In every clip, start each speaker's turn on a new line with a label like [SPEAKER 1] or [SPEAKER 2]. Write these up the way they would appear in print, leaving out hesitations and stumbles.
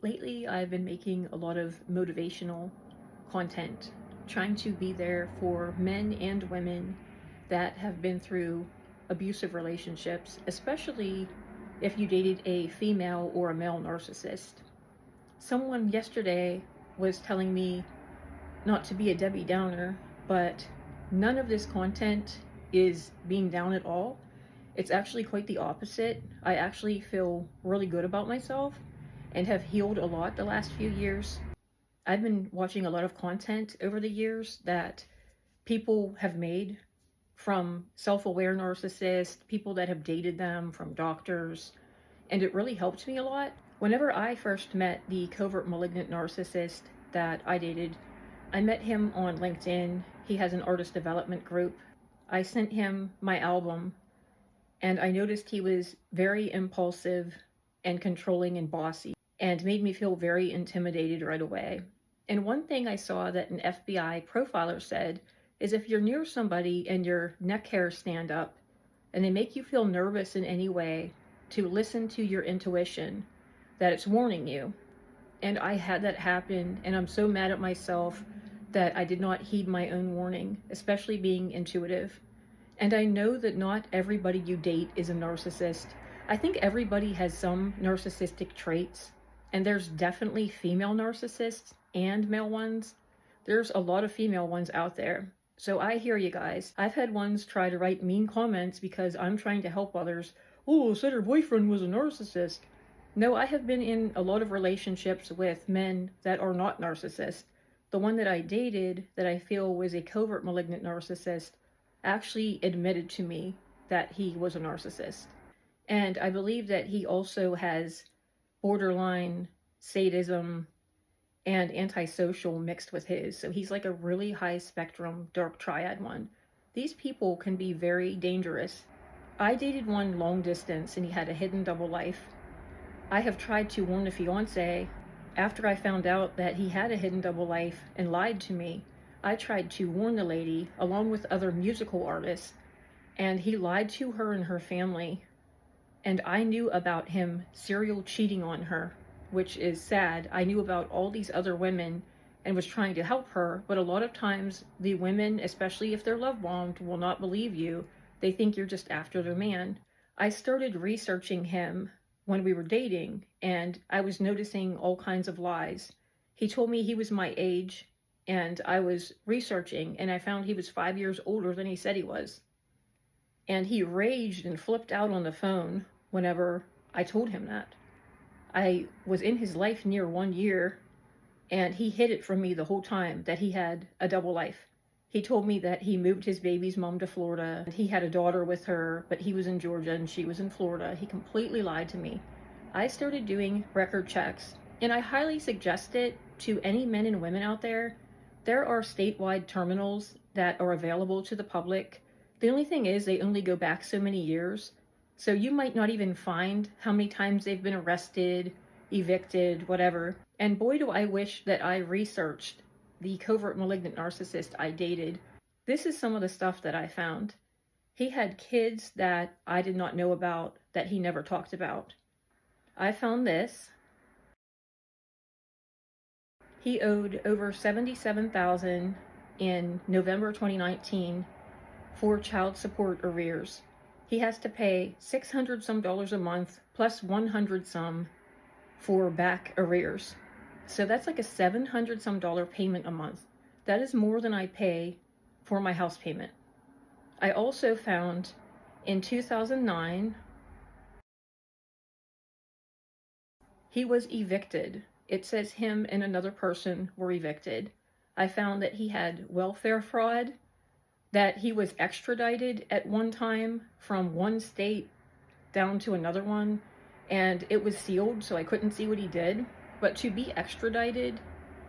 [SPEAKER 1] Lately, I've been making a lot of motivational content, trying to be there for men and women that have been through abusive relationships, especially if you dated a female or a male narcissist. Someone yesterday was telling me not to be a Debbie Downer, but none of this content is being down at all. It's actually quite the opposite. I actually feel really good about myself and have healed a lot the last few years. I've been watching a lot of content over the years that people have made from self-aware narcissists, people that have dated them, from doctors, and it really helped me a lot. Whenever I first met the covert malignant narcissist that I dated, I met him on LinkedIn. He has an artist development group. I sent him my album, and I noticed he was very impulsive and controlling and bossy, and made me feel very intimidated right away. And one thing I saw that an FBI profiler said is if you're near somebody and your neck hairs stand up and they make you feel nervous in any way, to listen to your intuition, that it's warning you. And I had that happen, and I'm so mad at myself that I did not heed my own warning, especially being intuitive. And I know that not everybody you date is a narcissist. I think everybody has some narcissistic traits, and there's definitely female narcissists and male ones. There's a lot of female ones out there. So I hear you guys. I've had ones try to write mean comments because I'm trying to help others. Oh, said her boyfriend was a narcissist. No, I have been in a lot of relationships with men that are not narcissists. The one that I dated that I feel was a covert malignant narcissist actually admitted to me that he was a narcissist. And I believe that he also has borderline sadism and antisocial mixed with his. So he's like a really high spectrum dark triad one. These people can be very dangerous. I dated one long distance and he had a hidden double life. I have tried to warn the fiance after I found out that he had a hidden double life and lied to me. I tried to warn the lady along with other musical artists, and he lied to her and her family. And I knew about him serial cheating on her, which is sad. I knew about all these other women and was trying to help her, but a lot of times the women, especially if they're love bombed, will not believe you. They think you're just after their man. I started researching him when we were dating, and I was noticing all kinds of lies. He told me he was my age, and I was researching, and I found he was 5 years older than he said he was. And he raged and flipped out on the phone whenever I told him that. I was in his life near 1 year, and he hid it from me the whole time that he had a double life. He told me that he moved his baby's mom to Florida. He had a daughter with her, but he was in Georgia and she was in Florida. He completely lied to me. I started doing record checks, and I highly suggest it to any men and women out there. There are statewide terminals that are available to the public. The only thing is they only go back so many years. So you might not even find how many times they've been arrested, evicted, whatever. And boy, do I wish that I researched the covert malignant narcissist I dated. This is some of the stuff that I found. He had kids that I did not know about, that he never talked about. I found this. He owed over $77,000 in November 2019 for child support arrears. He has to pay $600 some a month plus 100 some for back arrears. So that's like a $700 some payment a month. That is more than I pay for my house payment. I also found in 2009, he was evicted. It says him and another person were evicted. I found that he had welfare fraud, that he was extradited at one time from one state down to another one, and it was sealed, so I couldn't see what he did. But to be extradited,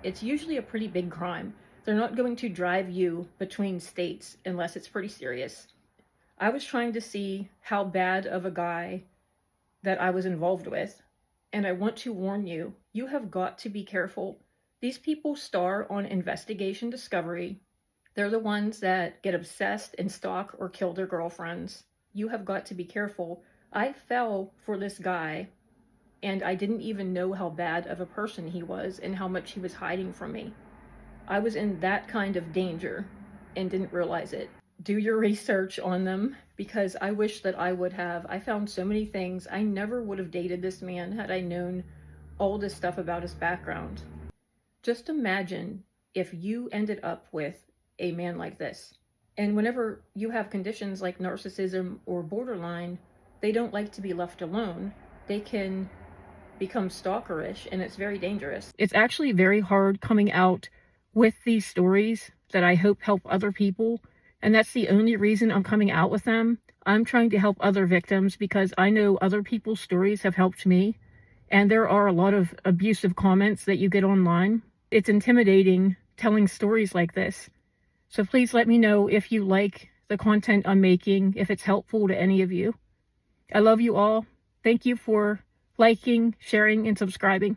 [SPEAKER 1] it's usually a pretty big crime. They're not going to drive you between states unless it's pretty serious. I was trying to see how bad of a guy that I was involved with, and I want to warn you, you have got to be careful. These people star on Investigation Discovery. They're the ones that get obsessed and stalk or kill their girlfriends. You have got to be careful. I fell for this guy, and I didn't even know how bad of a person he was and how much he was hiding from me. I was in that kind of danger and didn't realize it. Do your research on them, because I wish that I would have. I found so many things. I never would have dated this man had I known all this stuff about his background. Just imagine if you ended up with a man like this. And whenever you have conditions like narcissism or borderline, they don't like to be left alone. They can become stalkerish, and it's very dangerous. It's actually very hard coming out with these stories that I hope help other people. And that's the only reason I'm coming out with them. I'm trying to help other victims because I know other people's stories have helped me. And there are a lot of abusive comments that you get online. It's intimidating telling stories like this. So please let me know if you like the content I'm making, if it's helpful to any of you. I love you all. Thank you for liking, sharing, and subscribing.